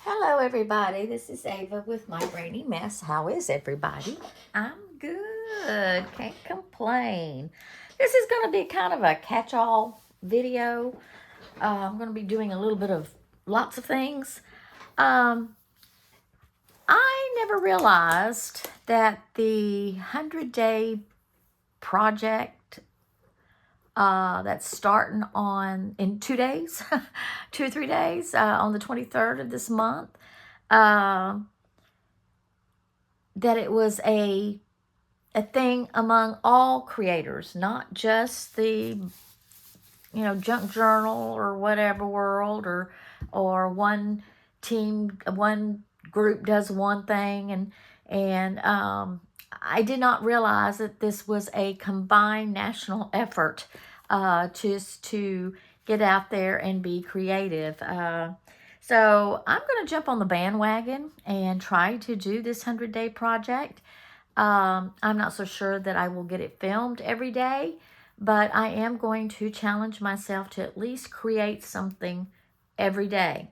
Hello, everybody. This is Ava with my brainy mess. How is everybody? I'm good. Can't complain. This is going to be kind of a catch-all video. I'm going to be doing a little bit of lots of things. Um, I never realized that the 100-day project that's starting in 2 days, 2 or 3 days, on the 23rd of this month. That it was a thing among all creators, not just the junk journal or whatever world, or one group does one thing, and I did not realize that this was a combined national effort, just to get out there and be creative. So I'm going to jump on the bandwagon and try to do this 100-day project. I'm not so sure that I will get it filmed every day, but I am going to challenge myself to at least create something every day.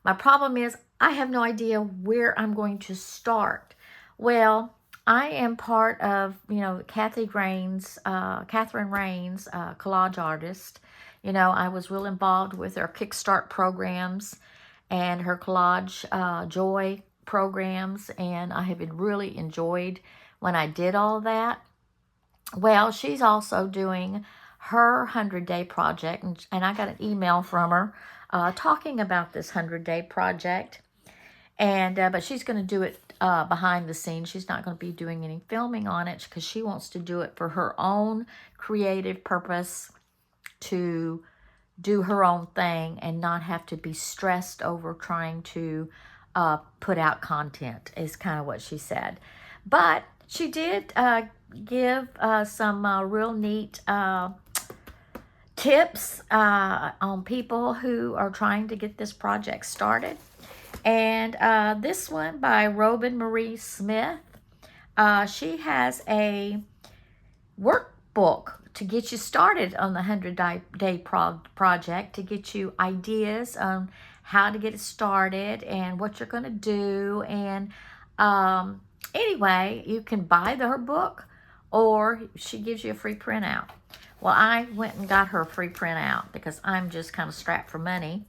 My problem is I have no idea where I'm going to start. Well, I am part of, Catherine Rain's collage artist. I was real involved with her Kickstart programs and her collage joy programs, and I have been really enjoyed when I did all that. Well, she's also doing her 100-day project, and I got an email from her talking about this 100-day project, and but she's going to do it behind the scenes. She's not going to be doing any filming on it because she wants to do it for her own creative purpose, to do her own thing and not have to be stressed over trying to put out content, is kind of what she said. But she did give some real neat tips on people who are trying to get this project started. And this one by Robin Marie Smith, she has a workbook to get you started on the 100-day project, to get you ideas on how to get it started and what you're going to do. And anyway, you can buy her book, or she gives you a free printout. Well, I went and got her a free printout because I'm just kind of strapped for money,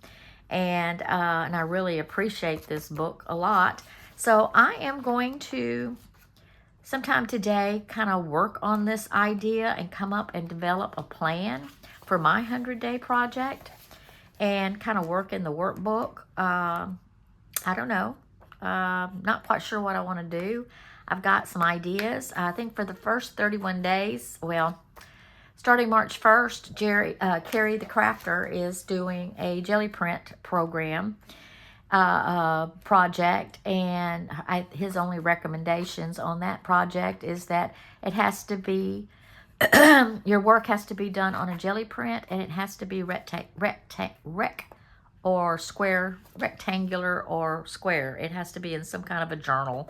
and I really appreciate this book a lot. So I am going to sometime today kind of work on this idea and come up and develop a plan for my 100-day project, and kind of work in the workbook. I don't know. Not quite sure what I want to do. I've got some ideas. I think for the first 31 days, well, starting March 1st, Carrie the Crafter is doing a jelly print program project, and his only recommendations on that project is that it has to be your work has to be done on a jelly print, and it has to be rectangular or square. It has to be in some kind of a journal.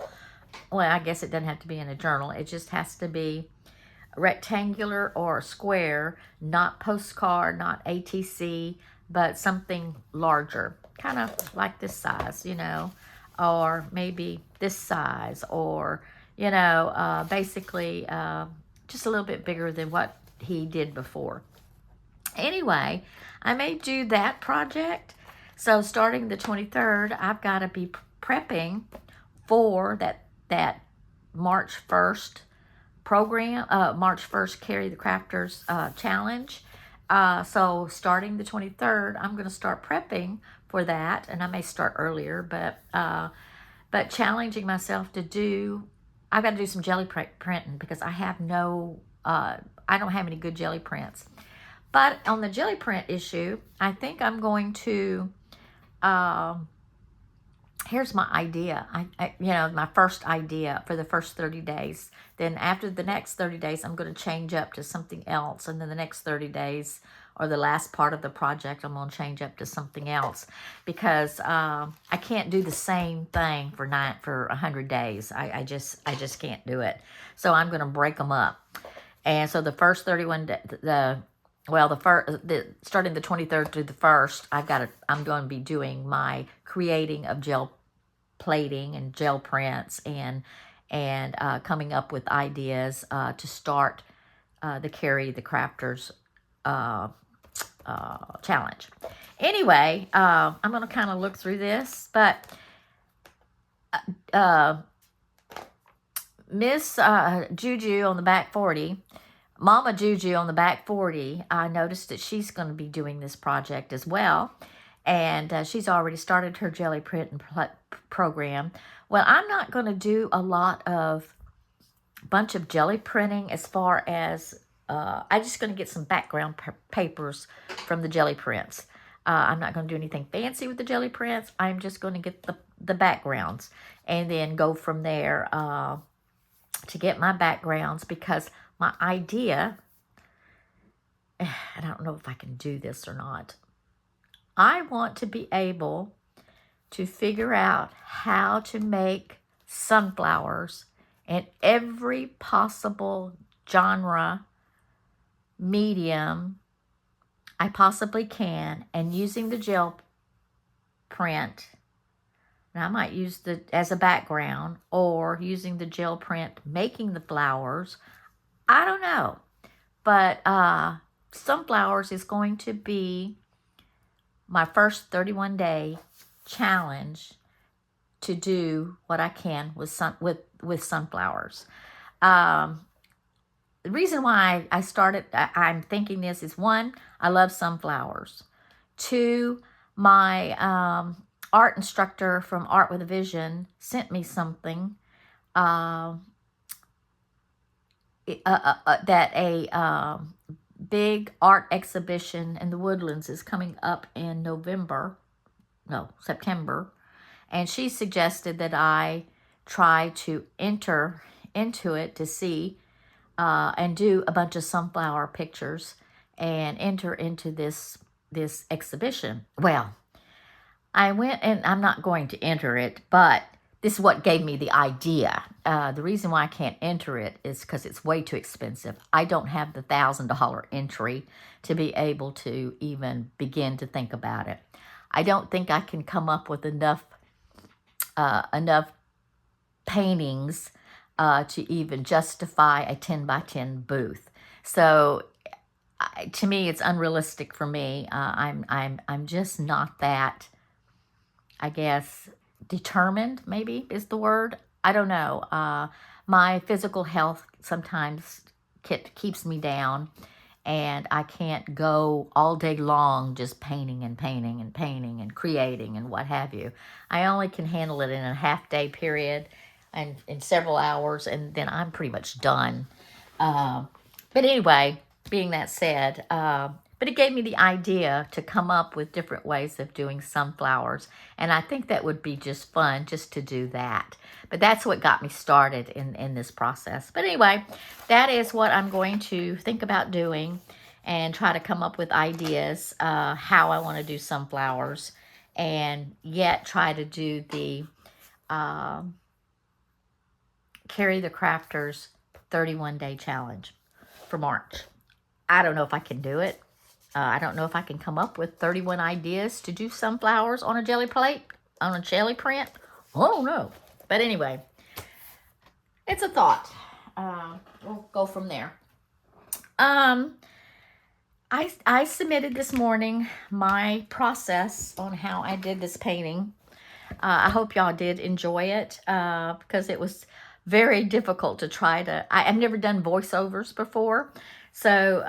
Well, I guess it doesn't have to be in a journal. It just has to be rectangular or square, not postcard, not ATC, but something larger, kind of like this size, or maybe this size, or, basically just a little bit bigger than what he did before. Anyway, I may do that project. So starting the 23rd, I've got to be prepping for that March 1st program, March 1st Carrie the Crafters challenge. So starting the 23rd, I'm going to start prepping for that, and I may start earlier, but challenging myself to do. I've got to do some jelly printing because I don't have any good jelly prints. But on the jelly print issue, I think I'm going to. Here's my idea. My first idea for the first 30 days. Then after the next 30 days, I'm going to change up to something else. And then the next 30 days, or the last part of the project, I'm going to change up to something else, because I can't do the same thing for 100 days. I just can't do it. So I'm going to break them up. And so the first 31 the well, starting the 23rd through the 1st, I'm going to be doing my creating of gel plating and gel prints, and coming up with ideas to start the Carry the Crafters challenge. Anyway, I'm going to kind of look through this, but Miss Juju on the back 40, Mama Juju on the back 40, I noticed that she's going to be doing this project as well. And she's already started her jelly print and program. Well, I'm not going to do a lot of bunch of jelly printing as far as I'm just going to get some background papers from the jelly prints. I'm not going to do anything fancy with the jelly prints. I'm just going to get the backgrounds and then go from there to get my backgrounds, because my idea, I don't know if I can do this or not. I want to be able to figure out how to make sunflowers in every possible genre, medium I possibly can, and using the gel print, and I might use as a background, or using the gel print making the flowers. I don't know, but sunflowers is going to be my first 31-day challenge to do what I can with sunflowers. The reason why I'm thinking this is, one, I love sunflowers. Two, my art instructor from Art with a Vision sent me something that a big art exhibition in the Woodlands is coming up in September. And she suggested that I try to enter into it to see and do a bunch of sunflower pictures and enter into this exhibition. Well, I went, and I'm not going to enter it, but this is what gave me the idea. The reason why I can't enter it is because it's way too expensive. I don't have the $1,000 entry to be able to even begin to think about it. I don't think I can come up with enough paintings to even justify a 10 by 10 booth. So to me, it's unrealistic for me. I'm just not that, I guess, determined, maybe is the word. I don't know. My physical health sometimes keeps me down, and I can't go all day long just painting and painting and painting and creating and what have you. I only can handle it in a half-day period and in several hours, and then I'm pretty much done. But anyway, being that said, but it gave me the idea to come up with different ways of doing sunflowers, and I think that would be just fun just to do that. But that's what got me started in this process. But anyway, that is what I'm going to think about doing, and try to come up with ideas how I want to do sunflowers, and yet try to do the Carry the Crafters 31-day challenge for March. I don't know if I can do it. I don't know if I can come up with 31 ideas to do sunflowers on a jelly plate, on a jelly print. I don't know. But anyway, it's a thought. We'll go from there. I submitted this morning my process on how I did this painting. I hope y'all did enjoy it because it was very difficult to try to... I've never done voiceovers before. So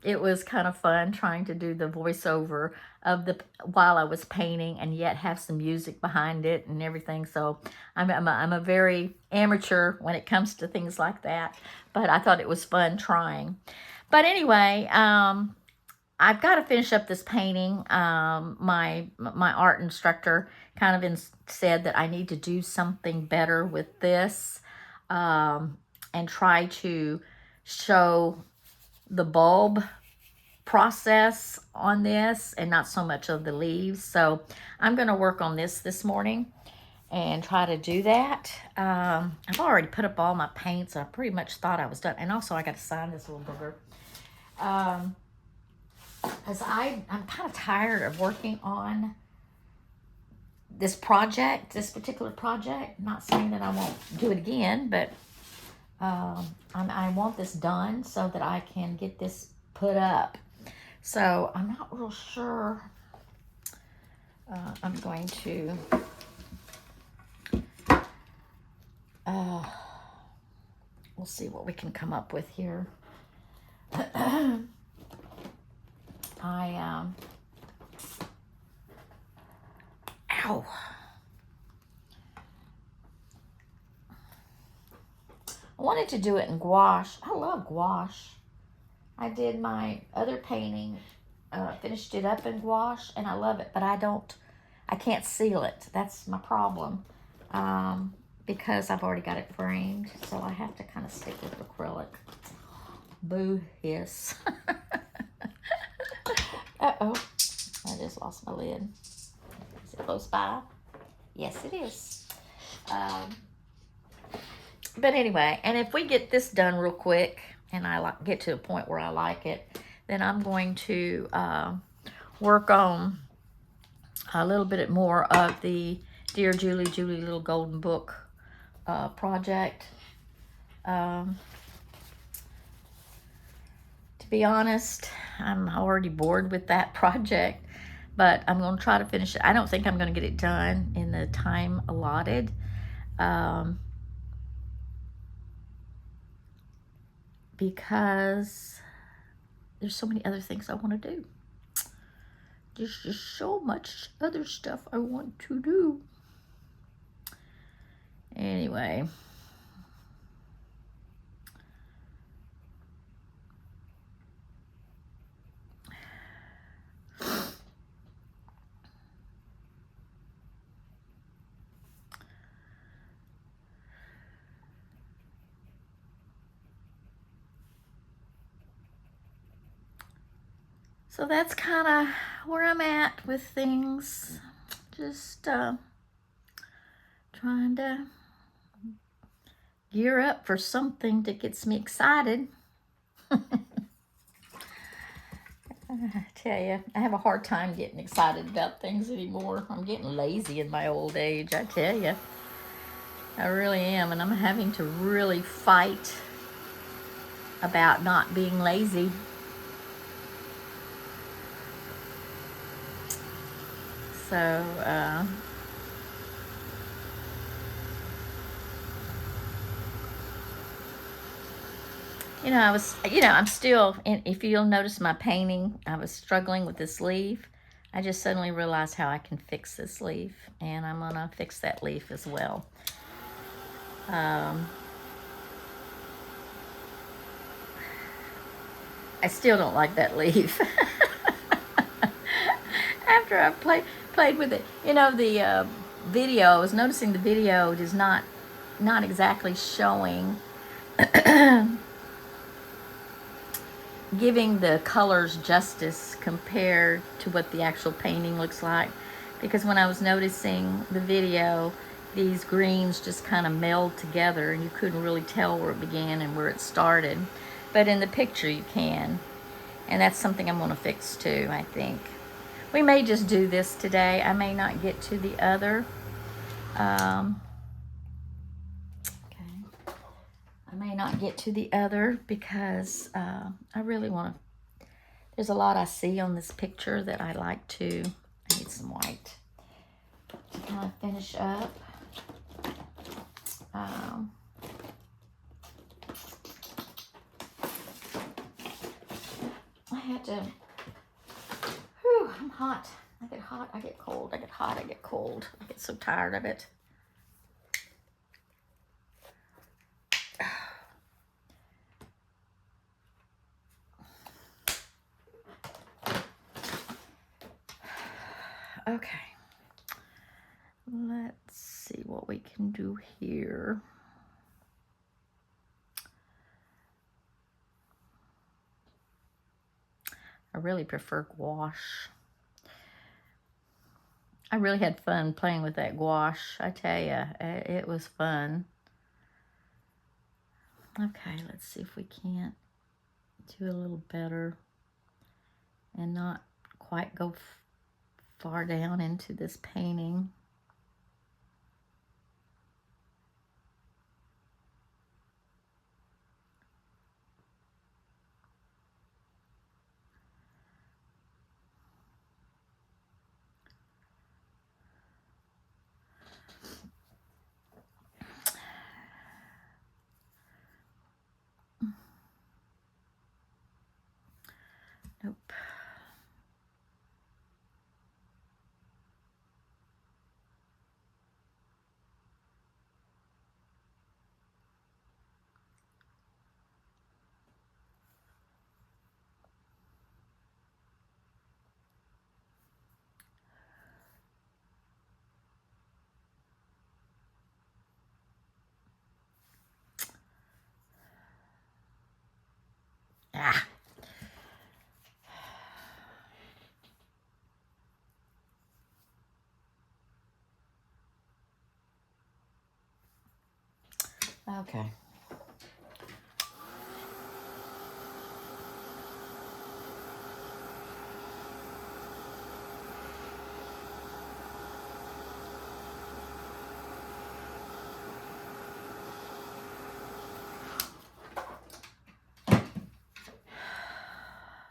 it was kind of fun trying to do the voiceover of while I was painting, and yet have some music behind it and everything. So I'm a very amateur when it comes to things like that, but I thought it was fun trying. But anyway, I've got to finish up this painting. My art instructor kind of said that I need to do something better with this, and try to show the bulb process on this and not so much of the leaves. So I'm going to work on this morning and try to do that. I've already put up all my paints. I pretty much thought I was done. And also I got to sign this little booger. Because I'm kind of tired of working on this project, this particular project. I'm not saying that I won't do it again, but I want this done so that I can get this put up. So I'm not real sure. I'm going to we'll see what we can come up with here. Ow. I wanted to do it in gouache. I love gouache. I did my other painting, finished it up in gouache, and I love it, but I can't seal it. That's my problem, because I've already got it framed, so I have to kind of stick with acrylic. Boo hiss. Uh-oh, I just lost my lid. Is it close by? Yes, it is. But anyway, and if we get this done real quick, and I get to a point where I like it, then I'm going to work on a little bit more of the Dear Julie, Julie Little Golden Book project. To be honest, I'm already bored with that project, but I'm going to try to finish it. I don't think I'm going to get it done in the time allotted. Because there's so many other things I want to do. There's just so much other stuff I want to do. Anyway. So that's kind of where I'm at with things. Just trying to gear up for something that gets me excited. I tell you, I have a hard time getting excited about things anymore. I'm getting lazy in my old age, I tell you. I really am, and I'm having to really fight about not being lazy. So, I'm still, if you'll notice my painting, I was struggling with this leaf. I just suddenly realized how I can fix this leaf, and I'm gonna fix that leaf as well. I still don't like that leaf. After I played with it, the video, I was noticing the video is not exactly showing giving the colors justice compared to what the actual painting looks like, because when I was noticing the video, these greens just kind of meld together and you couldn't really tell where it began and where it started, but in the picture you can, and that's something I'm going to fix too. I think we may just do this today. I may not get to the other I may not get to the other because I really want to, there's a lot I see on this picture that I like to, I need some white to kind of finish up. I had to, I'm hot. I get hot, I get cold, I get hot, I get cold. I get so tired of it. Okay, let's see what we can do here. I really prefer gouache. I really had fun playing with that gouache. I tell you, it was fun. Okay, let's see if we can't do a little better and not quite go far down into this painting. Nope. Ah. Okay.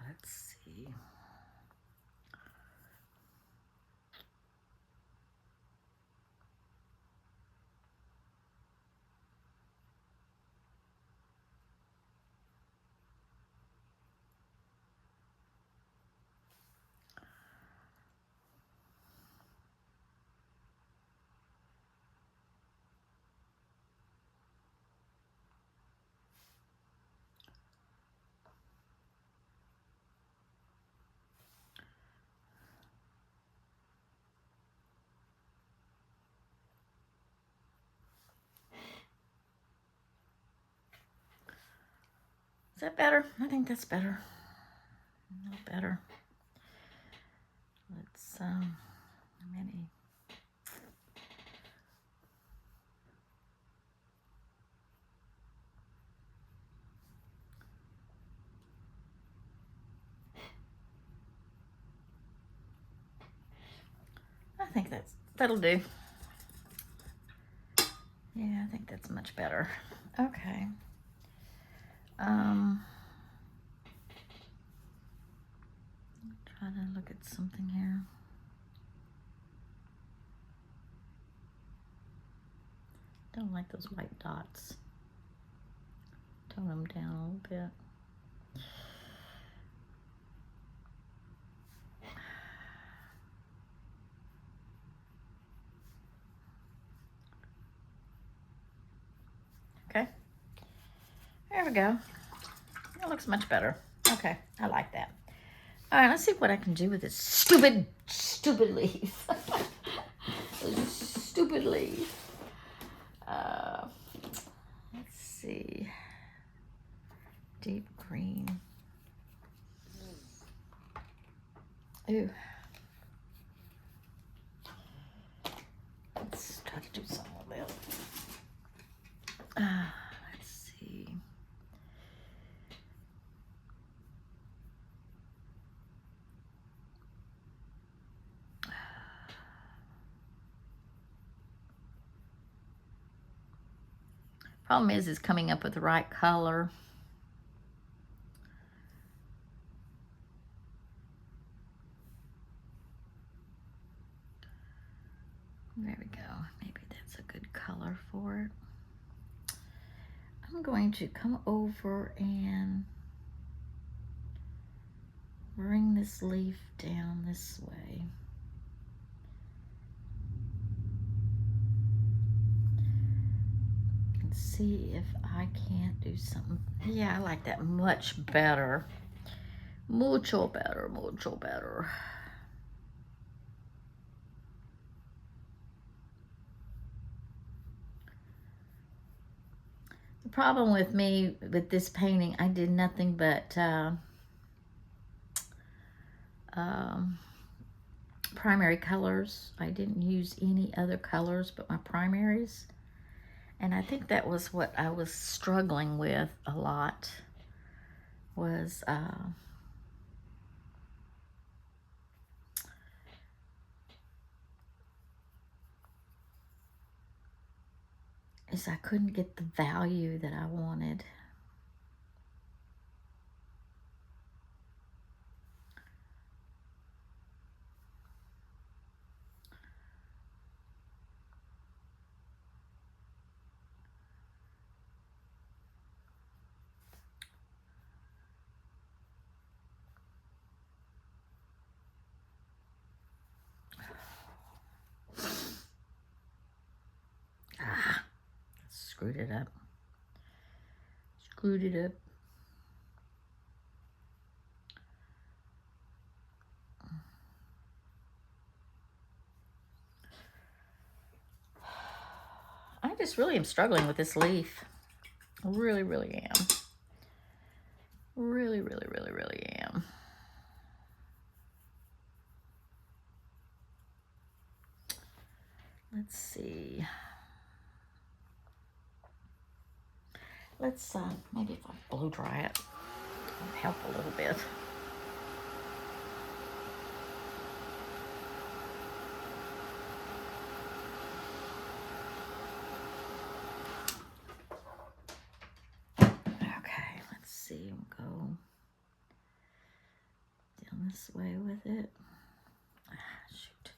Let's see. Is that better? I think that's better. A little better. Let's, many. I think that'll do. Yeah, I think that's much better. Okay. Try to look at something here. Don't like those white dots. Tone them down a little bit. Okay. There we go. That looks much better. Okay, I like that. All right, let's see what I can do with this stupid leaf. Stupid leaf. Let's see. Deep green. Ooh. Let's try to do something with it. Let's see. Problem is coming up with the right color. There we go. Maybe that's a good color for it. I'm going to come over and bring this leaf down this way. And see if I can't do something. Yeah, I like that much better. Mucho better, mucho better. The problem with me with this painting, I did nothing but primary colors. I didn't use any other colors but my primaries. And I think that was what I was struggling with a lot, was is I couldn't get the value that I wanted. Ah, screwed it up. Screwed it up. I just really am struggling with this leaf. Really, really am. Really, really, really, really am. Let's see. Let's, maybe if I blow dry it, it'll help a little bit. Okay, let's see. We'll go down this way with it. Ah, shoot.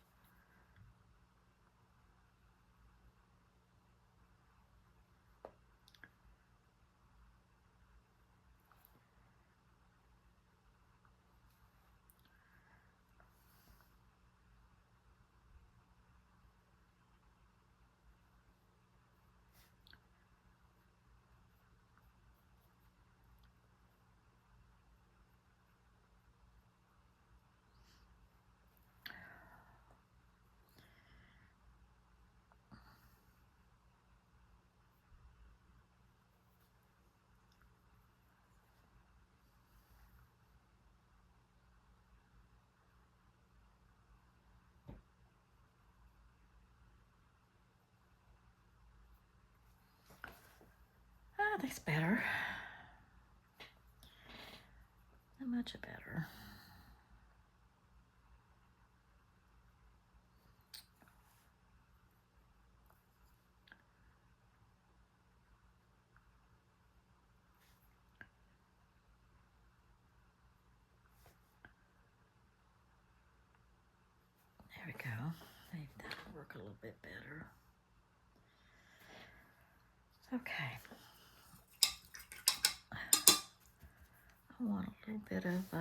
Ah, that's better. Not much better. There we go. Maybe that'll work a little bit better. Okay. I want a little bit of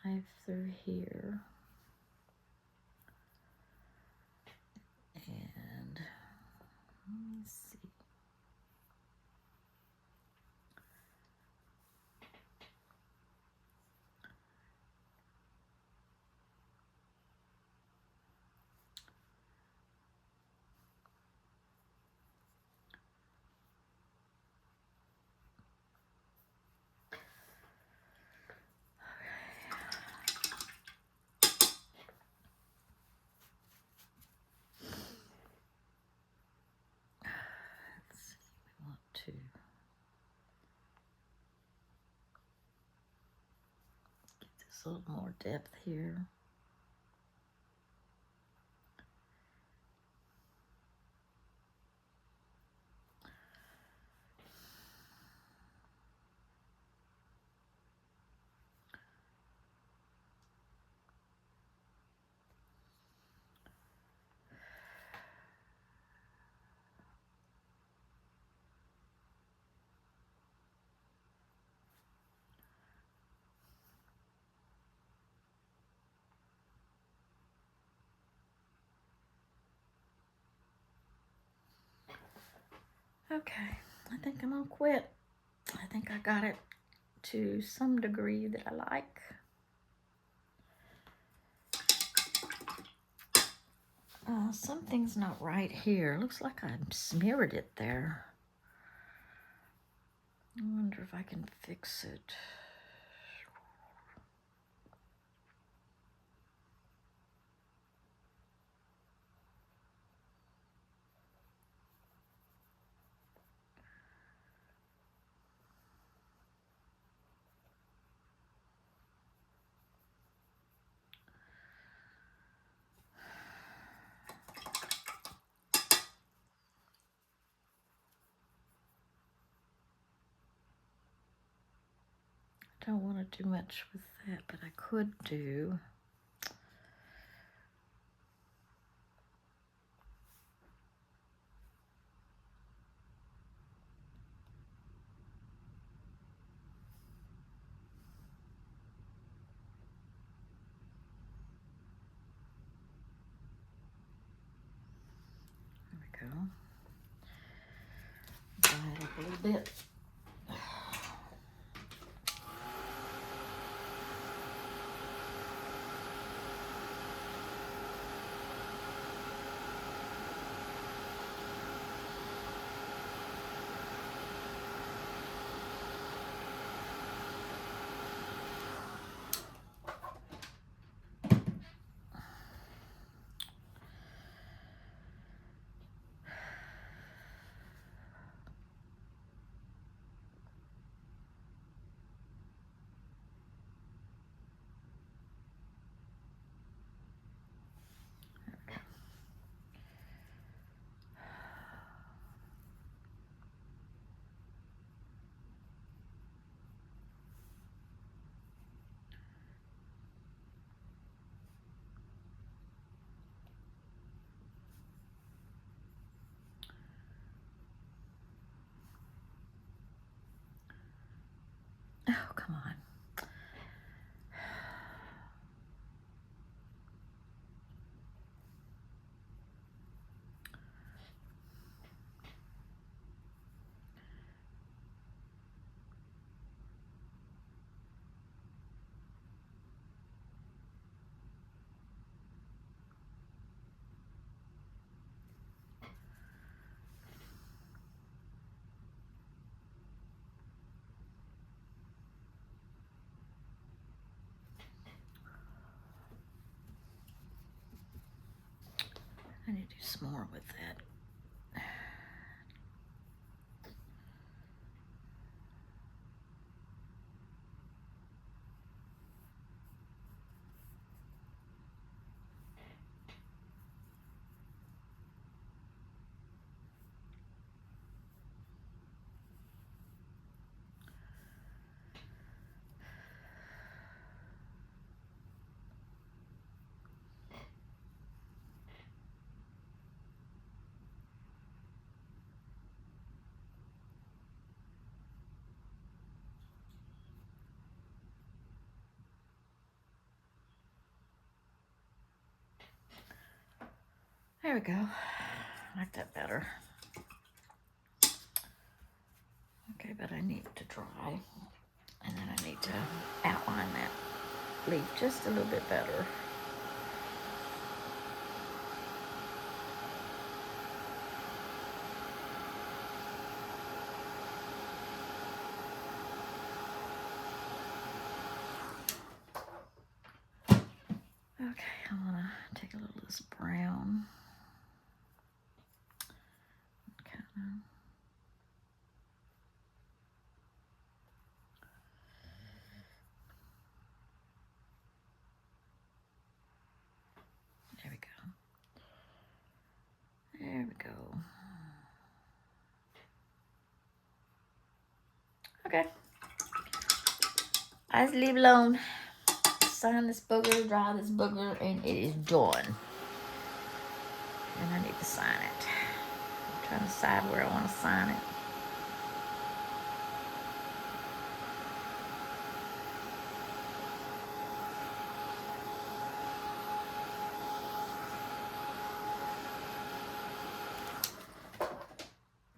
life through here. And let me see. Let's see, we want to get this a little more depth here. Okay, I think I'm gonna quit. I think I got it to some degree that I like. Something's not right here. Looks like I smeared it there. I wonder if I can fix it. don't want to do much with that, but I could do... There we go. Dry it up a little bit. Oh, come on. I need to do some more with that. There we go. I like that better. Okay, but I need to dry. And then I need to outline that leaf just a little bit better. Okay, I'm gonna take a little of this brown. Kind of. There we go. There we go. Okay. I just leave it alone. Sign this booger, dry this booger, and it is done. And I need to sign it. I'm trying to decide where I want to sign it.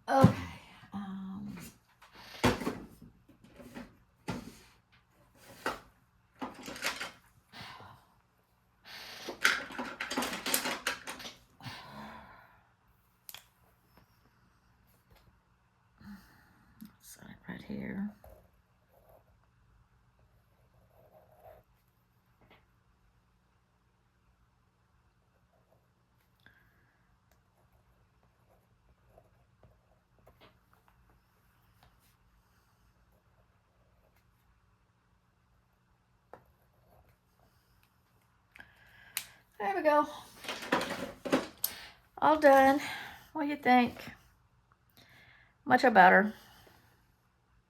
Okay. Sign it right here. There we go. All done. What do you think? Much better.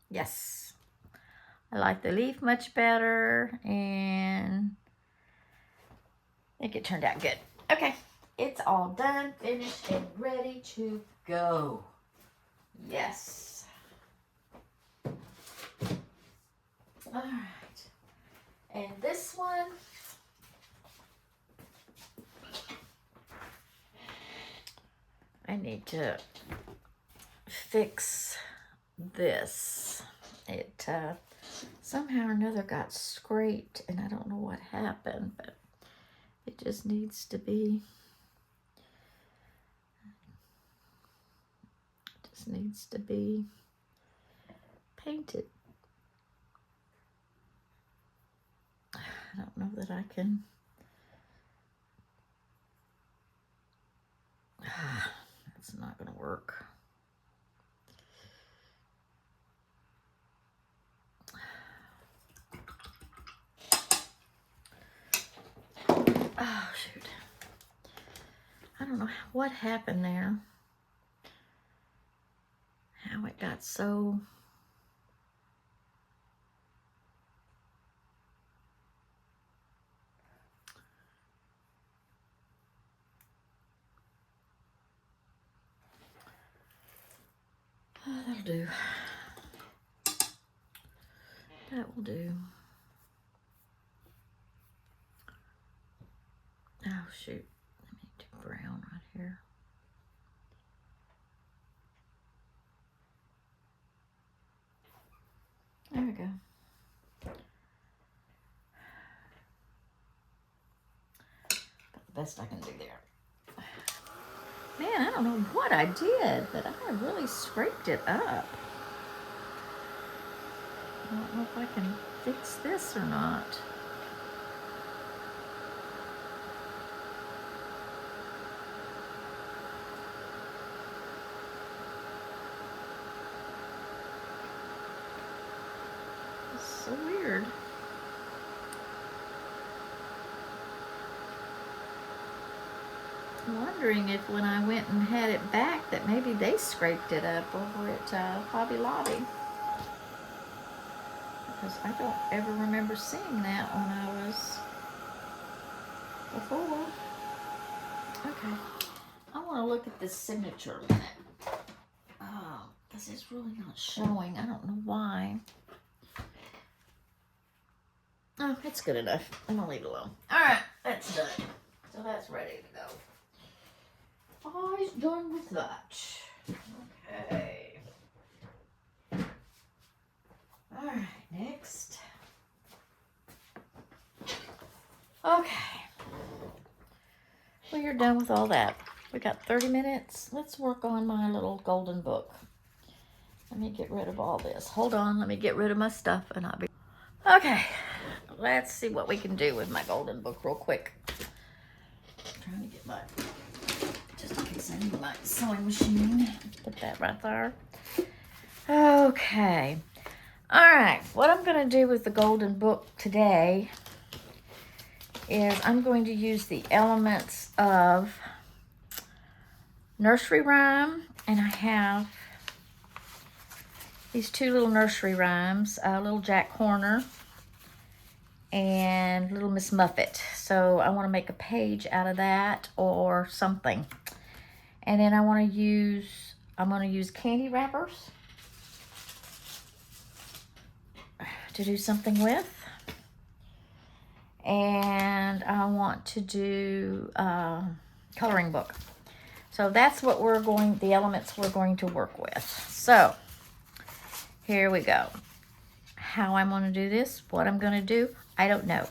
Yes. I like the leaf much better, and I think it turned out good. Okay, it's all done, finished, and ready to go. Yes. All right. And this one, I need to fix this. It somehow or another got scraped, and I don't know what happened, but it just needs to be painted. I don't know that I can. It's not going to work. Oh, shoot. I don't know what happened there. How it got so... Oh, that'll do. That will do. Oh, shoot. Let me do brown right here. There we go. Got the best I can do there. Man, I don't know what I did, but I really scraped it up. I don't know if I can fix this or not. It's so weird. I'm wondering if when I went and had it back that maybe they scraped it up over at Hobby Lobby. Because I don't ever remember seeing that when I was before. Okay, I want to look at this signature a minute. Oh, because it's really not showing. I don't know why. Oh, it's good enough. I'm going to leave it alone. All right, that's done. So that's ready to go. Always done with that. Okay. All right, next. Okay. Well, you're done with all that. We got 30 minutes. Let's work on my little golden book. Let me get rid of all this. Hold on, let me get rid of my stuff and I'll be... Okay, let's see what we can do with my golden book real quick. I'm trying to get my... Just in case I need my sewing machine. Put that right there. Okay. All right, what I'm going to do with the golden book today is I'm going to use the elements of Nursery Rhyme, and I have these two little Nursery Rhymes, little Jack Horner and little Miss Muffet. So I want to make a page out of that or something. And then I'm going to use candy wrappers to do something with. And I want to do a coloring book. So that's what the elements we're going to work with. So here we go. How I'm going to do this, what I'm going to do, I don't know.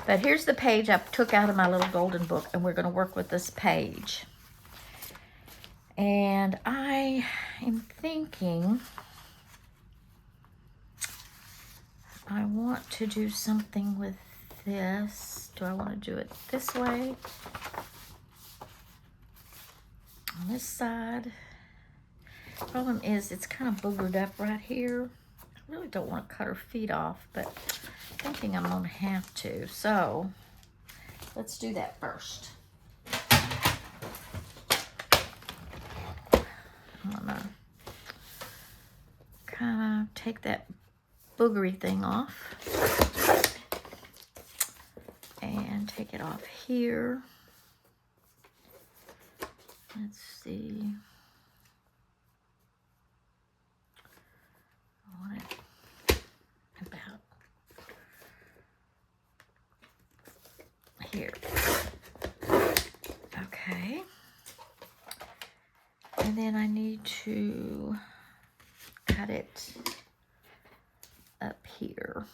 But here's the page I took out of my little golden book, and we're going to work with this page. And I am thinking I want to do something with this. Do I want to do it this way? On this side. Problem is it's kind of boogered up right here. I really don't want to cut her feet off, but I'm thinking I'm going to have to. So let's do that first. I'm going to kind of take that boogery thing off. And take it off here. Let's see. I want it about here. Okay. And then I need to cut it up here.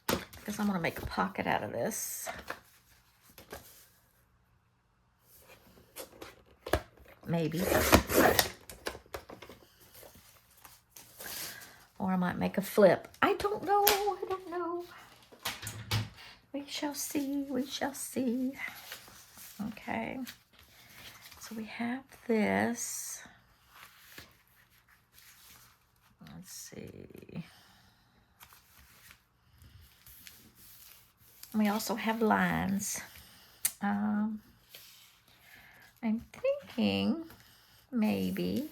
Because I'm going to make a pocket out of this. Maybe. Or I might make a flip. I don't know. I don't know. We shall see. We shall see. Okay. So we have this. Let's see. We also have lines. I'm thinking maybe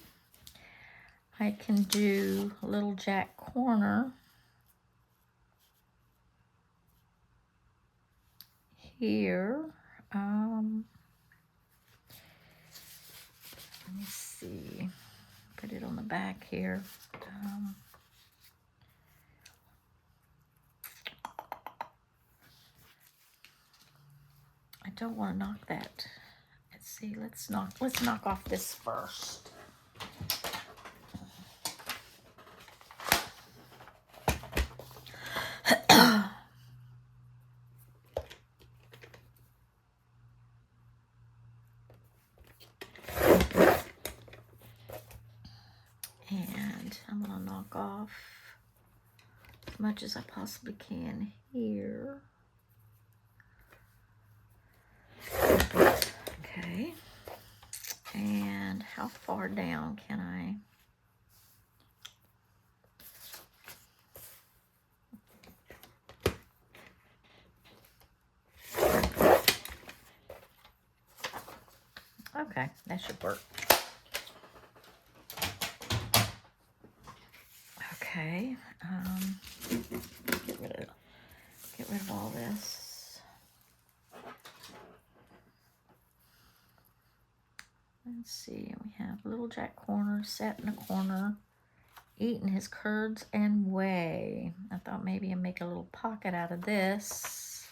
I can do a little jack corner here. Let me see. Put it on the back here. I don't want to knock that. Let's see. Let's knock off this first. And I'm going to knock off as much as I possibly can here. Okay. And how far down can I? Okay, that should work. Okay, get rid of all this. Let's see, we have little Jack Corner set in a corner, eating his curds and whey. I thought maybe I'd make a little pocket out of this.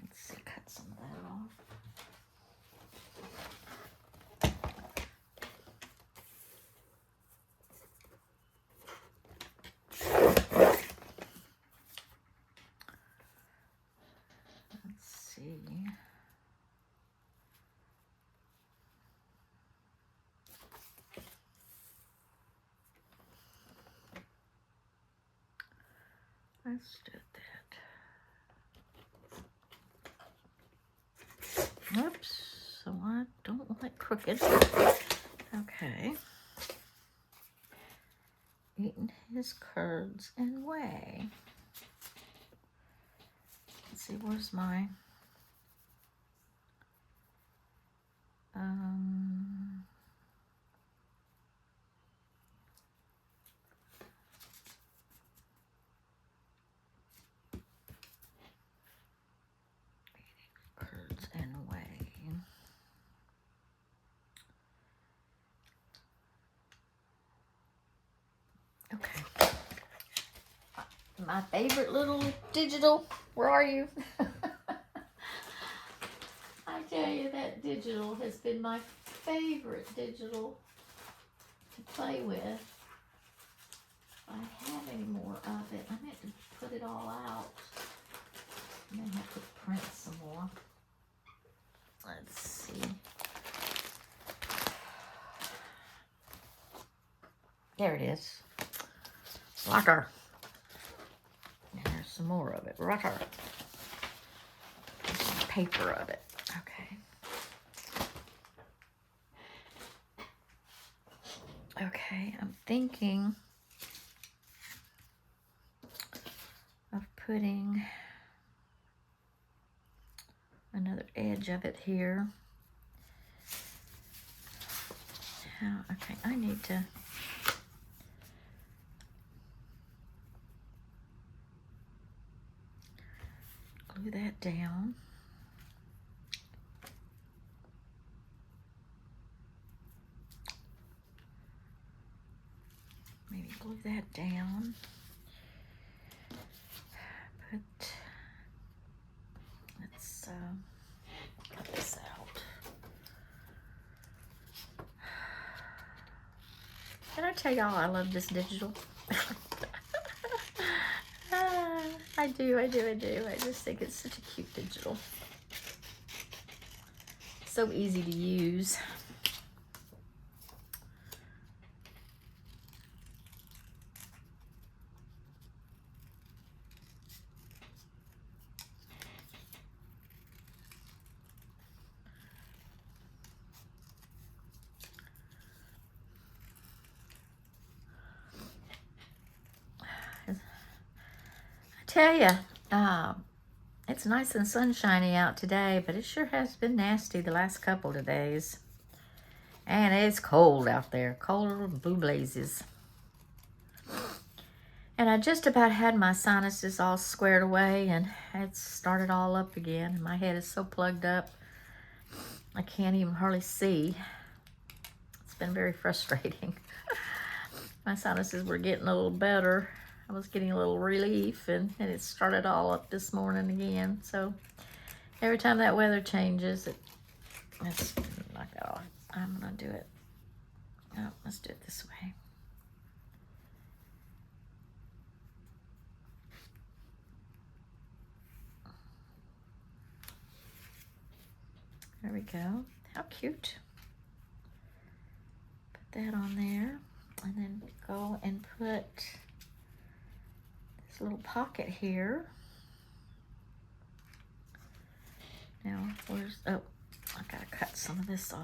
Let's see, cut some of that off. Let's do that. Oops, so I don't want it crooked. Okay. Eating his curds and whey. Let's see, where's my curds and whey. Okay. My favorite little digital. Where are you? I tell you, that digital has been my favorite digital to play with. If I have any more of it, I meant to put it all out. I may have to print some more. Let's see. There it is. Locker. And there's some more of it. Rocker. Some paper of it. Okay. Okay, I'm thinking of putting edge of it here. Okay, I need to glue that down. Maybe glue that down. Let's cut this out. Can I tell y'all I love this digital? I do. I just think it's such a cute digital. So easy to use. Tell you, it's nice and sunshiny out today, but it sure has been nasty the last couple of days. And it's cold out there, colder than blue blazes. And I just about had my sinuses all squared away, and it's started all up again. And my head is so plugged up, I can't even hardly see. It's been very frustrating. My sinuses were getting a little better. I was getting a little relief, and it started all up this morning again. So every time that weather changes, it's like, oh, I'm gonna do it. Oh, let's do it this way. There we go. How cute. Put that on there, and then go and put this little pocket here. Now, where's, oh, I gotta cut some of this off.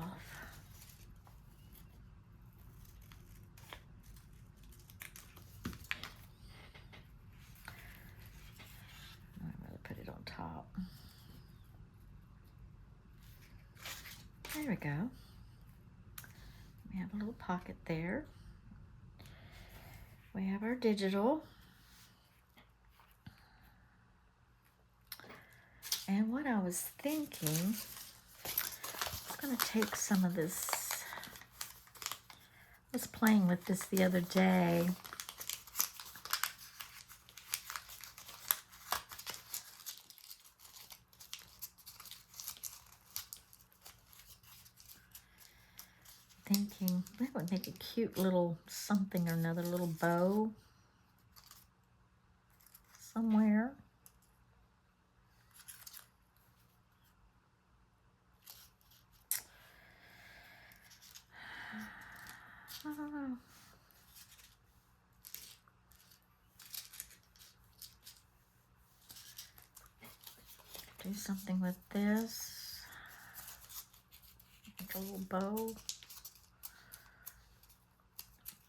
I'd rather put it on top. There we go. We have a little pocket there. We have our digital. And what I was thinking, I'm going to take some of this. I was playing with this the other day. Thinking that would make a cute little something or another, little bow somewhere. I don't know. Do something with this. Make a little bow.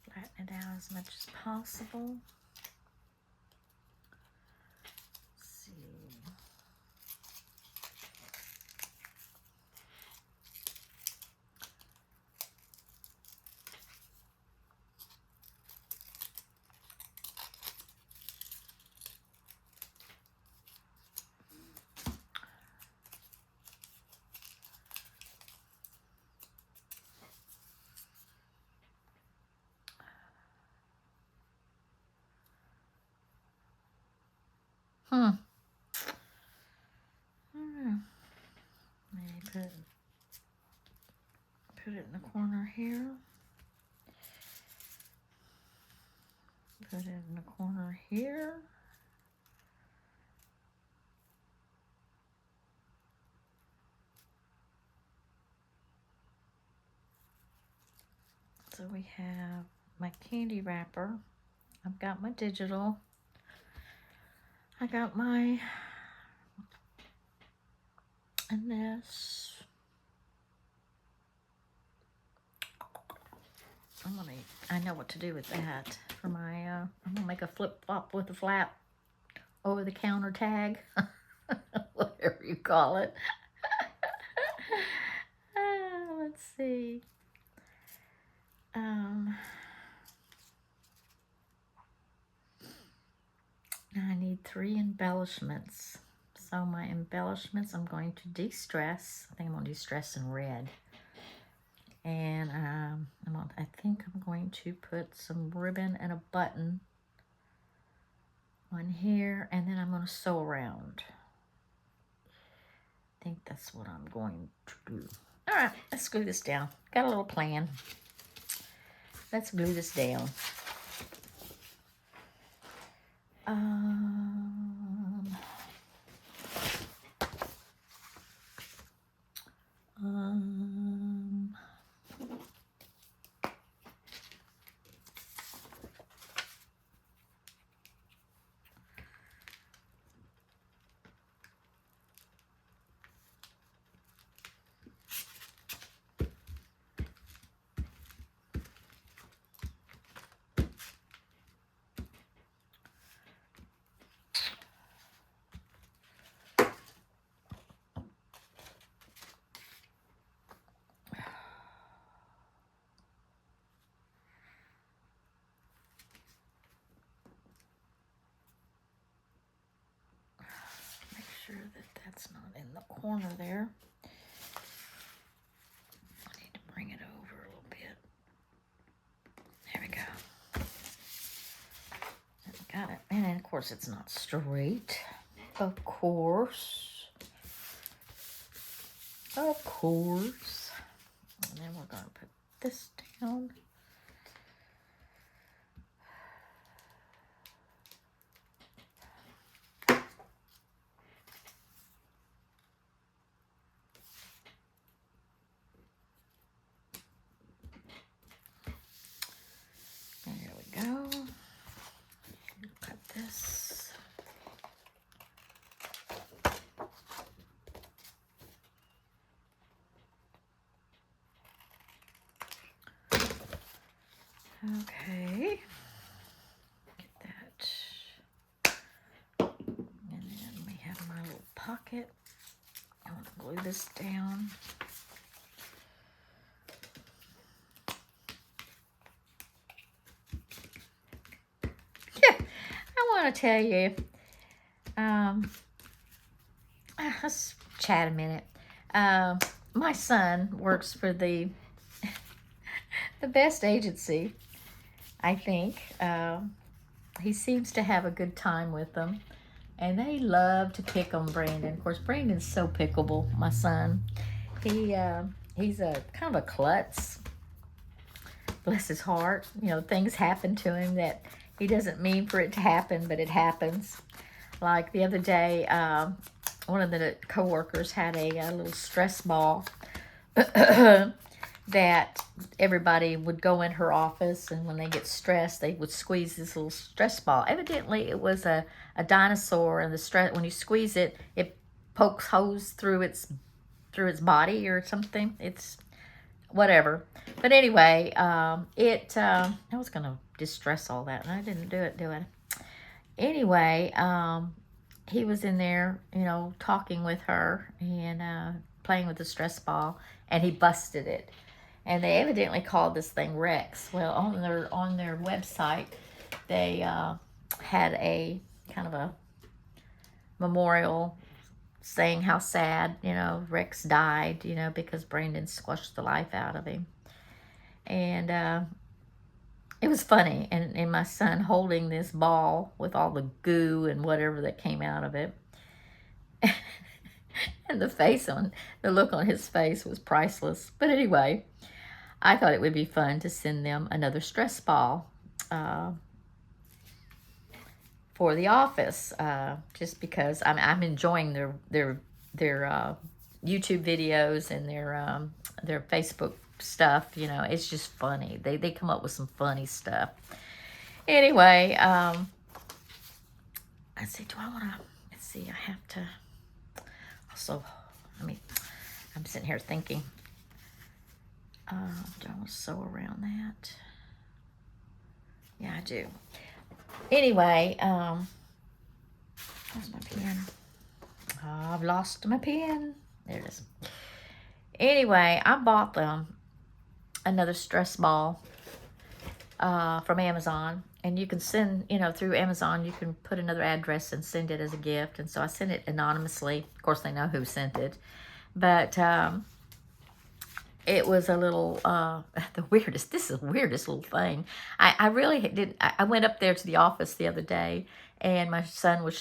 Flatten it out as much as possible. Let's see. Maybe put it in the corner here. Put it in the corner here. So we have my candy wrapper. I've got my digital. I got my, and this. I know what to do with that for my, I'm gonna make a flip-flop with a flap over the counter tag, whatever you call it. 3 embellishments. So my embellishments, I'm going to de-stress. I think I'm going to de-stress in red. And I think I'm going to put some ribbon and a button on here, and then I'm going to sew around. I think that's what I'm going to do. All right, let's glue this down. Got a little plan. Let's glue this down. Sure that that's not in the corner there. I need to bring it over a little bit. There we go. Got it. And then, of course, it's not straight. Of course. Of course. And then we're going to put this down. Okay, get that, and then we have my little pocket. I want to glue this down. Yeah, I want to tell you, let's chat a minute. My son works for the best agency, I think. He seems to have a good time with them, and they love to pick on Brandon. Of course, Brandon's so pickable, my son. He's a kind of a klutz. Bless his heart. You know, things happen to him that he doesn't mean for it to happen, but it happens. Like the other day, one of the coworkers had a little stress ball that everybody would go in her office, and when they get stressed, they would squeeze this little stress ball. Evidently, it was a dinosaur, and the stress, when you squeeze it, it pokes holes through its body or something. It's whatever. But anyway, I was going to distress all that, and I didn't do it. Anyway, he was in there, you know, talking with her and playing with the stress ball, and he busted it. And they evidently called this thing Rex. Well, on their website, they had a kind of a memorial saying how sad, you know, Rex died, you know, because Brandon squashed the life out of him. And it was funny. And my son holding this ball with all the goo and whatever that came out of it. And the look on his face was priceless. But anyway, I thought it would be fun to send them another stress ball for the office, just because I'm enjoying their YouTube videos and their Facebook stuff. You know, it's just funny. They come up with some funny stuff. Anyway, let's see. Let's see. I have to. Also, I'm sitting here thinking. Do I want to sew around that? Yeah, I do. Anyway, where's my pen? Oh, I've lost my pen. There it is. Anyway, I bought them another stress ball from Amazon, and you can send, you know, through Amazon, you can put another address and send it as a gift. And so I sent it anonymously. Of course, they know who sent it. But it was a little, this is the weirdest little thing. I really did, I went up there to the office the other day, and my son was,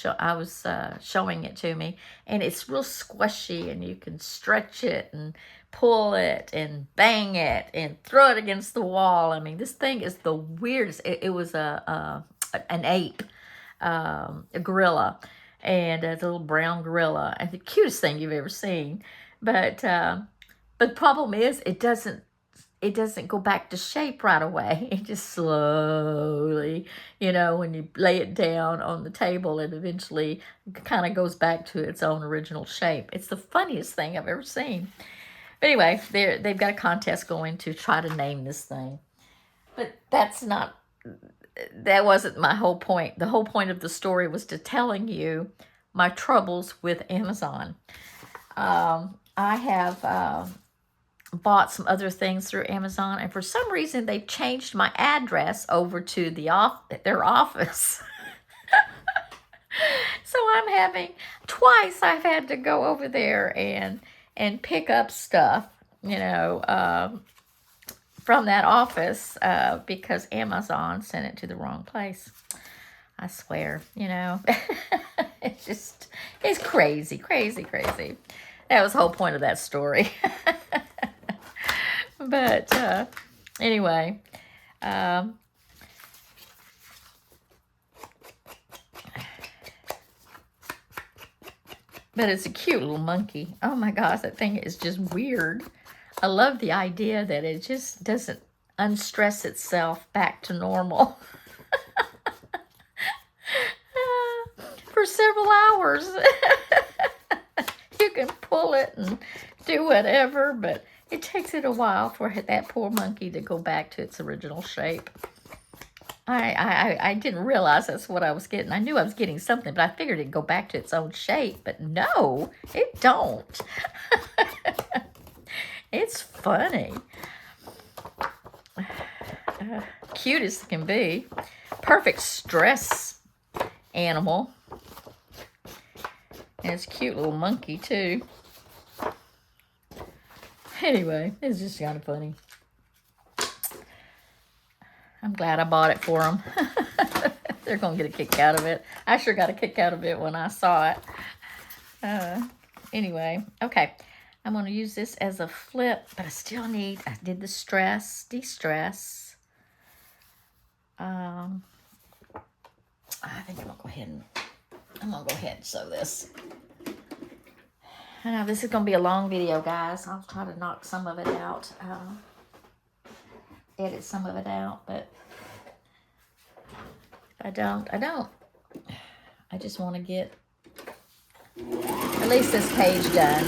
showing it to me, and it's real squishy, and you can stretch it and pull it and bang it and throw it against the wall. I mean, this thing is the weirdest. It was an ape, a gorilla, and a little brown gorilla, and the cutest thing you've ever seen. But the problem is it doesn't go back to shape right away. It just slowly, you know, when you lay it down on the table, it eventually kind of goes back to its own original shape. It's the funniest thing I've ever seen. But anyway, they've got a contest going to try to name this thing. But that wasn't my whole point. The whole point of the story was to telling you my troubles with Amazon. I have bought some other things through Amazon, and for some reason they changed my address over to their office. So twice I've had to go over there and pick up stuff, you know, from that office because Amazon sent it to the wrong place. I swear, you know. It's crazy, crazy, crazy. That was the whole point of that story. But anyway, but it's a cute little monkey. Oh my gosh, that thing is just weird. I love the idea that it just doesn't unstress itself back to normal for several hours. You can pull it and do whatever, but it takes it a while for that poor monkey to go back to its original shape. I didn't realize that's what I was getting. I knew I was getting something, but I figured it'd go back to its own shape. But no, it don't. It's funny. Cute as it can be. Perfect stress animal. And it's a cute little monkey, too. Anyway, it's just kind of funny. I'm glad I bought it for them. They're going to get a kick out of it. I sure got a kick out of it when I saw it. Anyway, okay. I'm going to use this as a flip, but I did the de-stress. I think I'm going to go ahead and sew this. I know this is going to be a long video, guys. I'll try to knock some of it out. Edit some of it out, but if I don't. I just want to get at least this page done.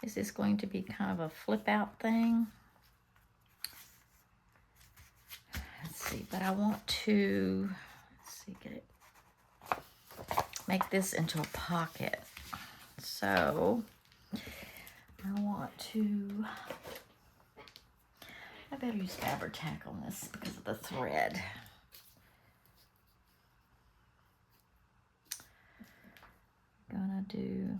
Is this going to be kind of a flip out thing? Let's see, but I want to, make this into a pocket. So I better use fabric tack on this because of the thread. Gonna do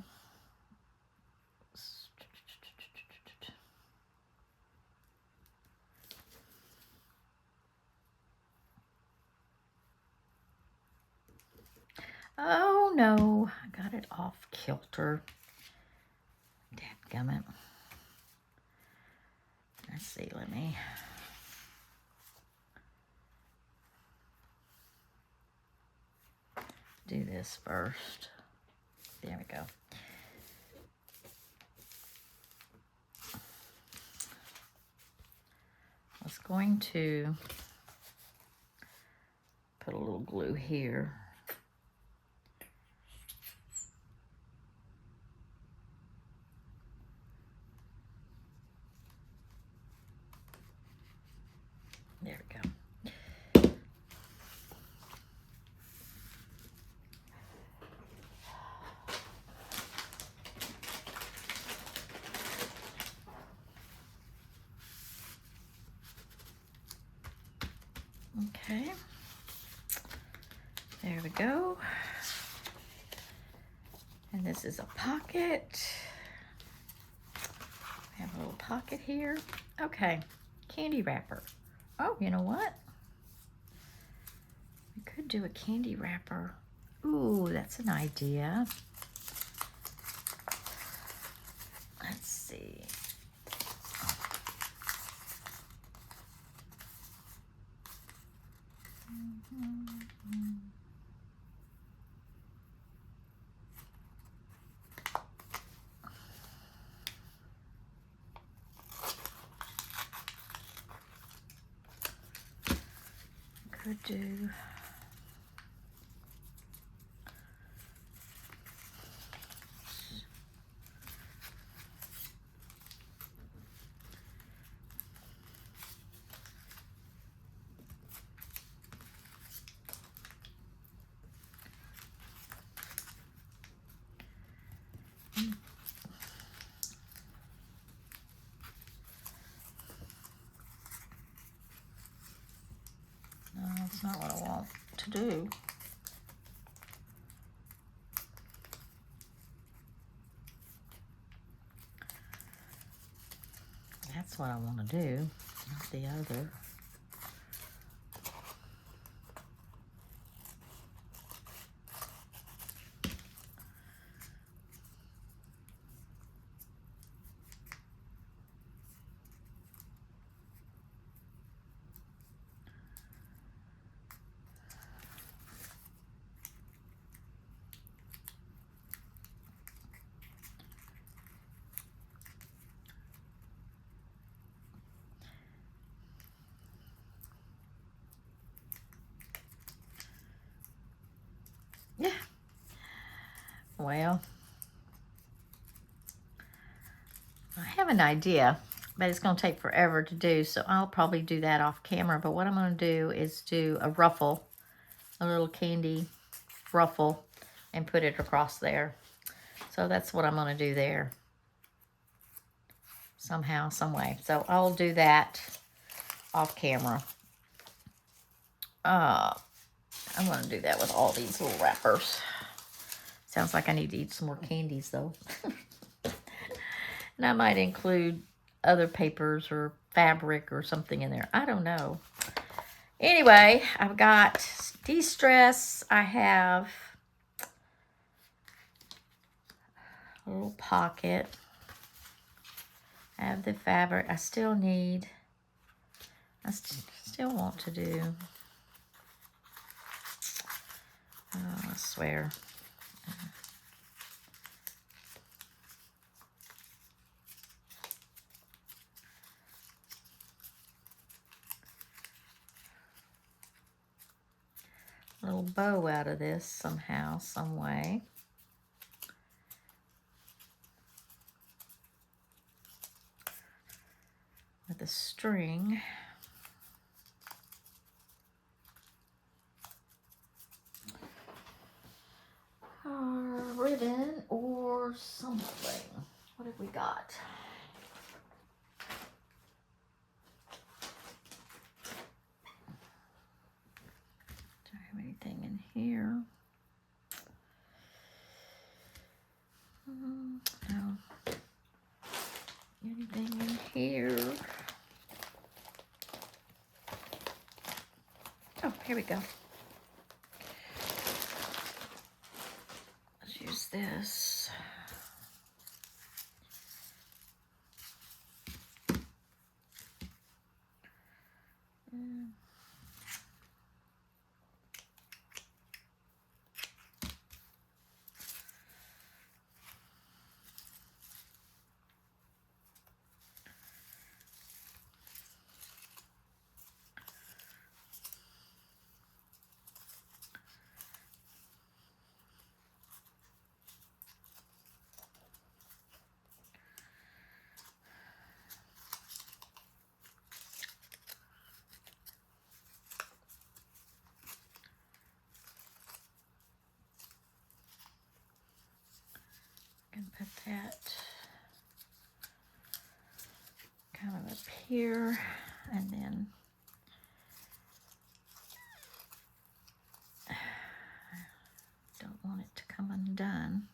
oh no, I got it off kilter. Dadgummit. Let's see, let me do this first. There we go. I was going to put a little glue here. There we go. Okay, there we go. And this is a pocket. We have a little pocket here. Okay, candy wrapper. Oh, you know what? We could do a candy wrapper. Ooh, that's an idea. Let's see. Could do no, that's not what I want to do. That's what I want to do, not the other. Yeah. Well, I have an idea, but it's going to take forever to do, so I'll probably do that off camera. But what I'm going to do is do a ruffle, a little candy ruffle, and put it across there. So that's what I'm going to do there. Somehow, some way. So I'll do that off camera. I'm going to do that with all these little wrappers. Sounds like I need to eat some more candies, though. And I might include other papers or fabric or something in there. I don't know. Anyway, I've got de-stress. I have a little pocket. I have the fabric. I still need, I still want to do, I swear. A little bow out of this somehow, some way. With a string. Or ribbon or something. What have we got? Do I have anything in here? No. Anything in here? Oh, here we go. Let's use this. here, and then don't want it to come undone.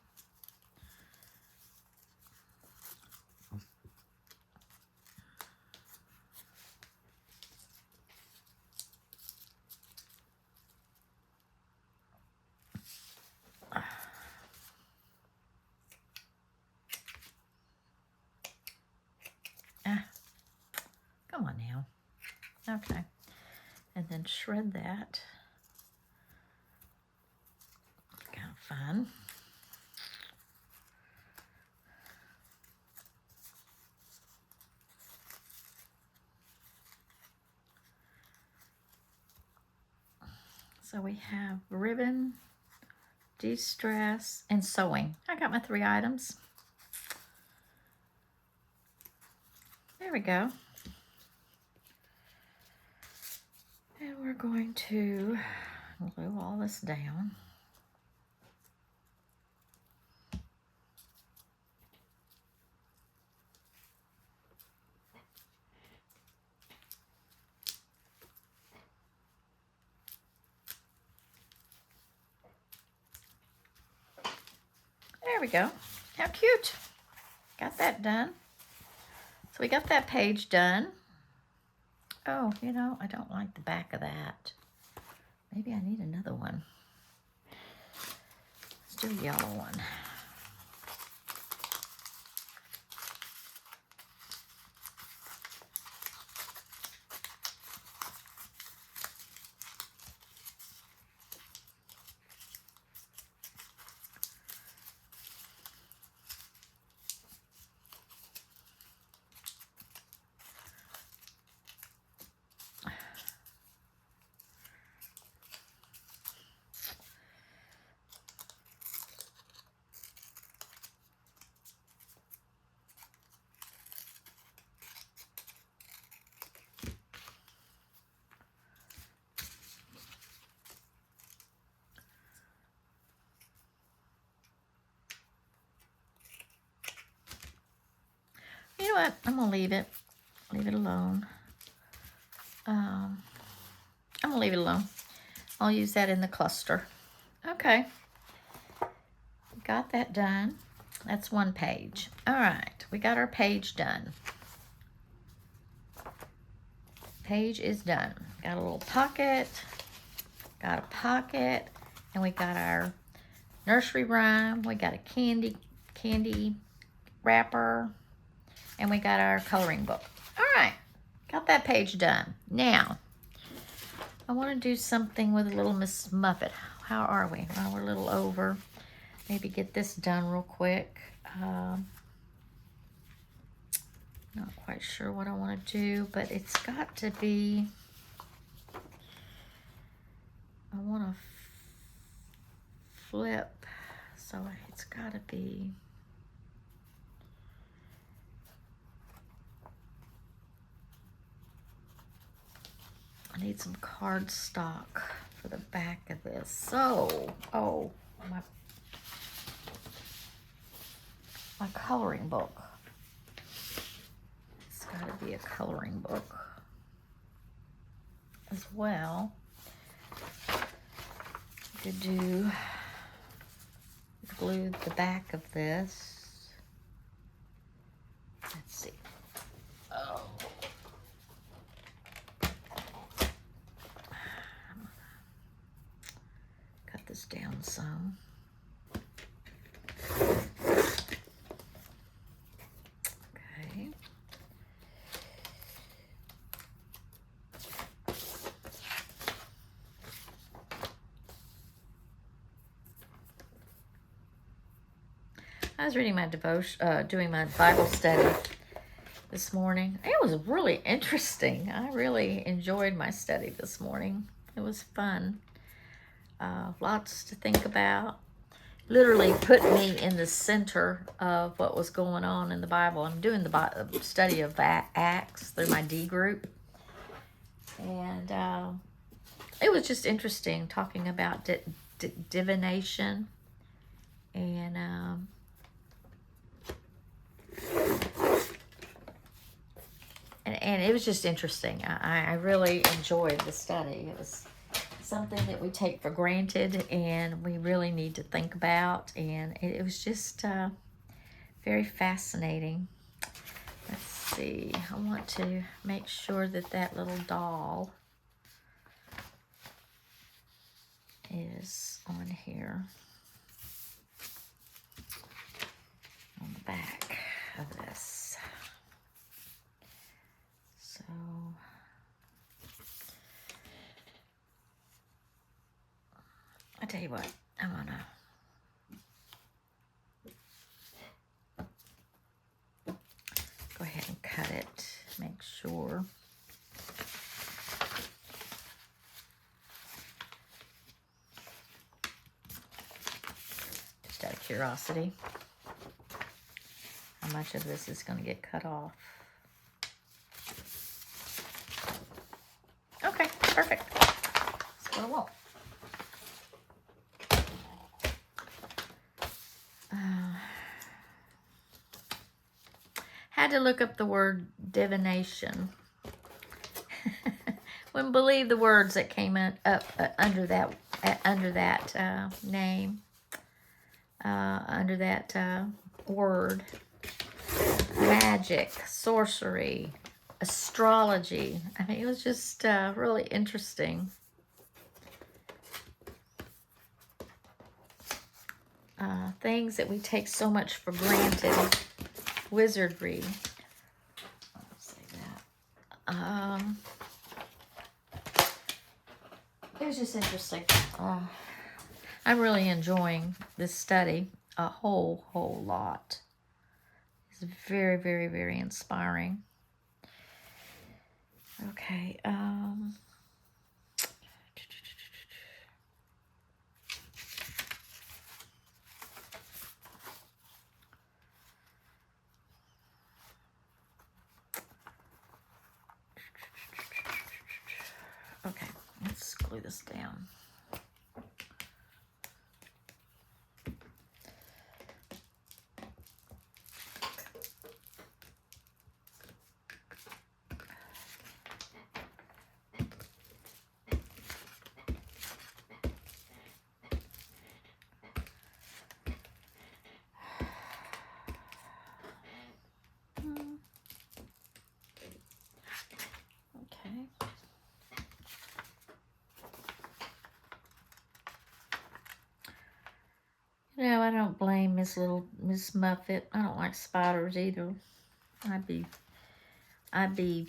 Come on now. Okay. And then shred that. Kind of fun. So we have ribbon, de-stress, and sewing. I got my 3 items. There we go. And we're going to glue all this down. There we go. How cute. Got that done. So we got that page done. Oh, you know, I don't like the back of that. Maybe I need another one. Let's do a yellow one. You know what? I'm going to leave it. Leave it alone. I'm going to leave it alone. I'll use that in the cluster. Okay. Got that done. That's one page. All right. We got our page done. Page is done. Got a little pocket. Got a pocket. And we got our nursery rhyme. We got a candy wrapper. And we got our coloring book. All right, got that page done. Now, I want to do something with a little Miss Muffet. How are we? Well, we're a little over. Maybe get this done real quick. Not quite sure what I want to do, but it's got to be, I want to flip, so it's got to be, I need some cardstock for the back of this. So, oh, my coloring book. It's got to be a coloring book as well. To do, glue the back of this. Let's see. Oh. Cut this down some. Okay. I was reading my devotion, doing my Bible study this morning. It was really interesting. I really enjoyed my study this morning. It was fun. Lots to think about. Literally put me in the center of what was going on in the Bible. I'm doing the study of Acts through my D group. And it was just interesting talking about divination and and it was just interesting. I really enjoyed the study. It was something that we take for granted and we really need to think about, and it was just very fascinating. Let's see, I want to make sure that that little doll is on here on the back of this. So I tell you what, I'm gonna go ahead and cut it, make sure. Just out of curiosity, how much of this is going to get cut off. Okay, perfect. That's what I want. Had to look up the word divination. Wouldn't believe the words that came up under that name, under that word. Magic, sorcery, astrology. I mean, it was just really interesting. Things that we take so much for granted. Wizardry. Let's say that. It was just interesting. I'm really enjoying this study a whole lot. It's very, very, very inspiring. Okay. Okay, let's glue this down. No, I don't blame Miss Muffet. I don't like spiders either. I'd be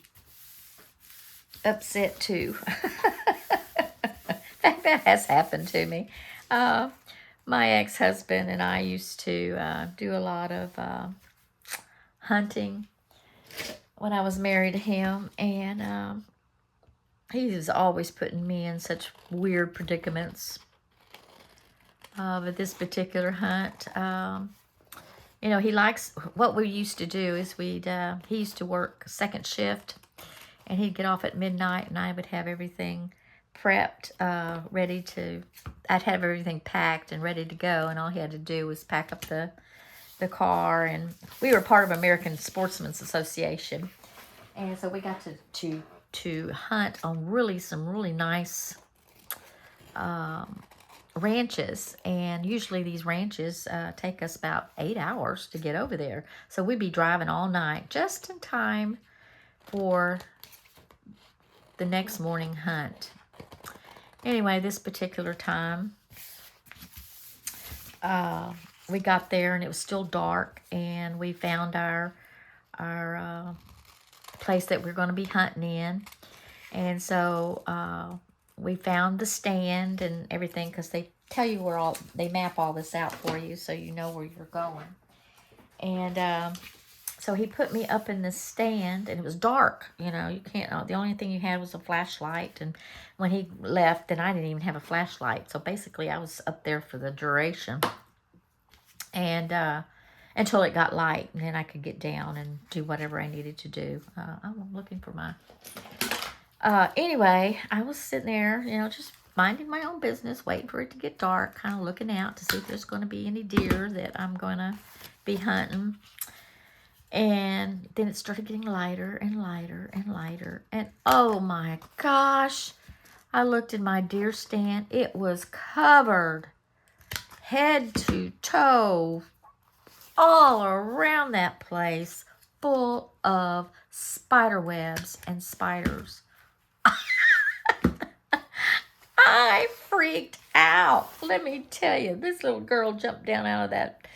upset too. That has happened to me. My ex-husband and I used to do a lot of hunting when I was married to him, and he was always putting me in such weird predicaments. But this particular hunt, you know, he likes, what we used to do is he used to work second shift, and he'd get off at midnight, and I would have everything prepped, I'd have everything packed and ready to go, and all he had to do was pack up the car, and we were part of American Sportsmen's Association, and so we got to hunt on some really nice ranches, and usually these ranches take us about 8 hours to get over there, so we'd be driving all night just in time for the next morning hunt. Anyway, this particular time we got there and it was still dark, and we found our place that we're going to be hunting in, and so we found the stand and everything, because they tell you they map all this out for you so you know where you're going. And so he put me up in the stand, and it was dark. You know, you can't, the only thing you had was a flashlight. And when he left, then I didn't even have a flashlight. So basically I was up there for the duration. And until it got light, and then I could get down and do whatever I needed to do. I'm looking for my... Anyway, I was sitting there, you know, just minding my own business, waiting for it to get dark, kind of looking out to see if there's going to be any deer that I'm going to be hunting. And then it started getting lighter and lighter and lighter. And oh my gosh, I looked in my deer stand. It was covered head to toe, all around that place, full of spider webs and spiders. I freaked out. Let me tell you, this little girl jumped down out of that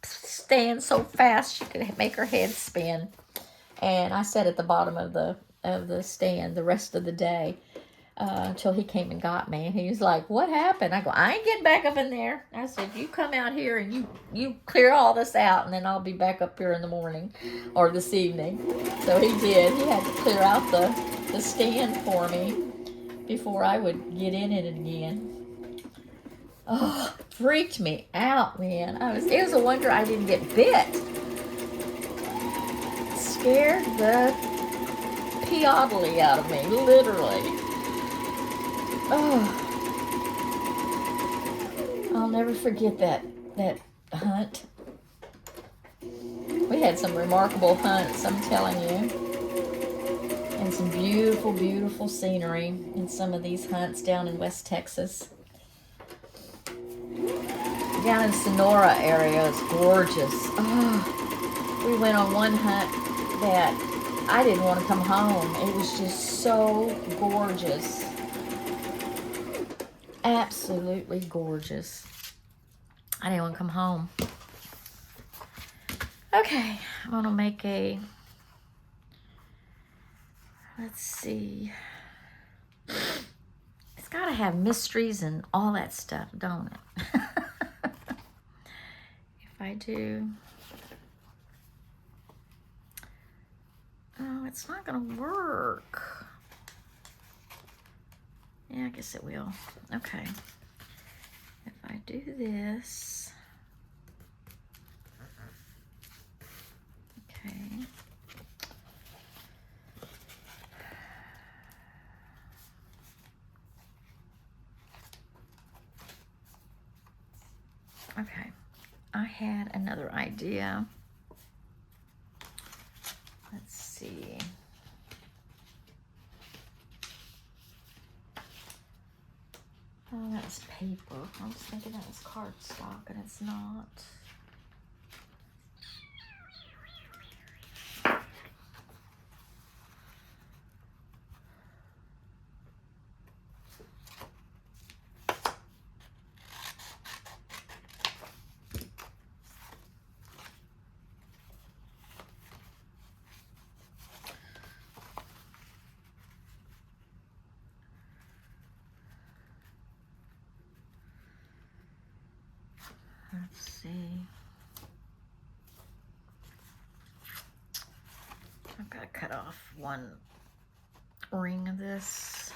stand so fast she could make her head spin. And I sat at the bottom of the stand the rest of the day until he came and got me. And he was like, "What happened?" I go, "I ain't getting back up in there." I said, "You come out here and you clear all this out, and then I'll be back up here in the morning or this evening." So he did. He had to clear out the stand for me before I would get in it again. Oh, freaked me out, man. It was a wonder I didn't get bit. Scared the piodly out of me, literally. Oh, I'll never forget that hunt. We had some remarkable hunts, I'm telling you. And some beautiful, beautiful scenery in some of these hunts down in West Texas. Down in Sonora area, it's gorgeous. Oh, we went on one hunt that I didn't want to come home. It was just so gorgeous. Absolutely gorgeous. I didn't want to come home. Okay, I'm going to make a, let's see. It's got to have mysteries and all that stuff, don't it? If I do. Oh, it's not going to work. Yeah, I guess it will. Okay. If I do this. Okay. Okay. I had another idea. Let's see. Oh, that was paper. I was thinking that was cardstock, and it's not. Let's see. I've got to cut off one ring of this.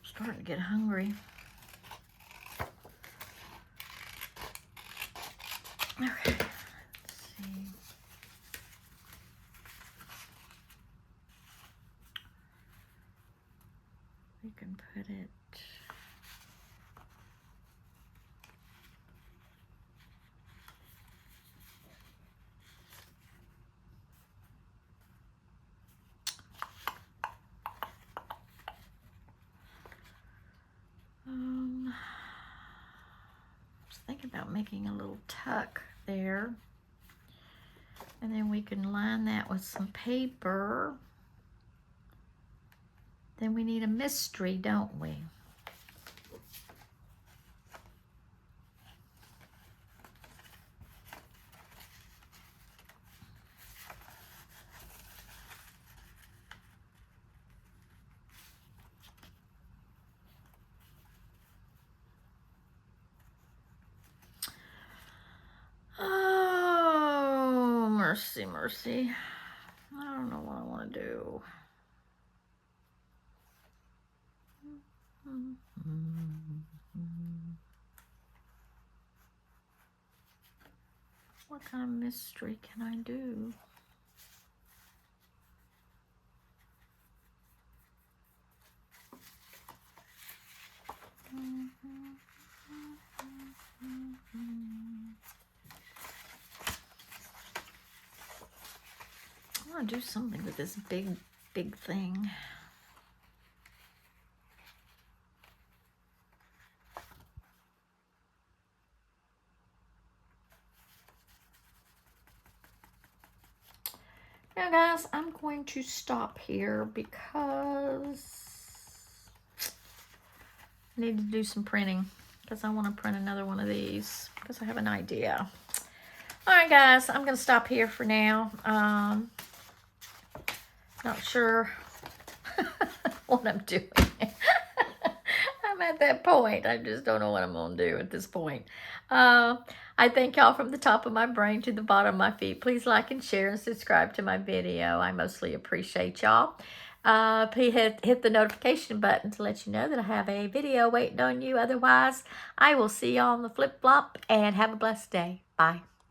Starting to get hungry. Okay, let's see. We can put it. I was thinking about making a little tuck there. And then we can line that with some paper. Then we need a mystery, don't we? Oh, mercy, mercy. I don't know what I want to do. What kind of mystery can I do? I want to do something with this big thing. Now guys, I'm going to stop here because I need to do some printing, because I want to print another one of these because I have an idea. All right guys, I'm going to stop here for now. Not sure what I'm doing. I'm at that point. I just don't know what I'm going to do at this point. I thank y'all from the top of my brain to the bottom of my feet. Please like and share and subscribe to my video. I mostly appreciate y'all. Please hit the notification button to let you know that I have a video waiting on you. Otherwise, I will see y'all on the flip flop, and have a blessed day. Bye.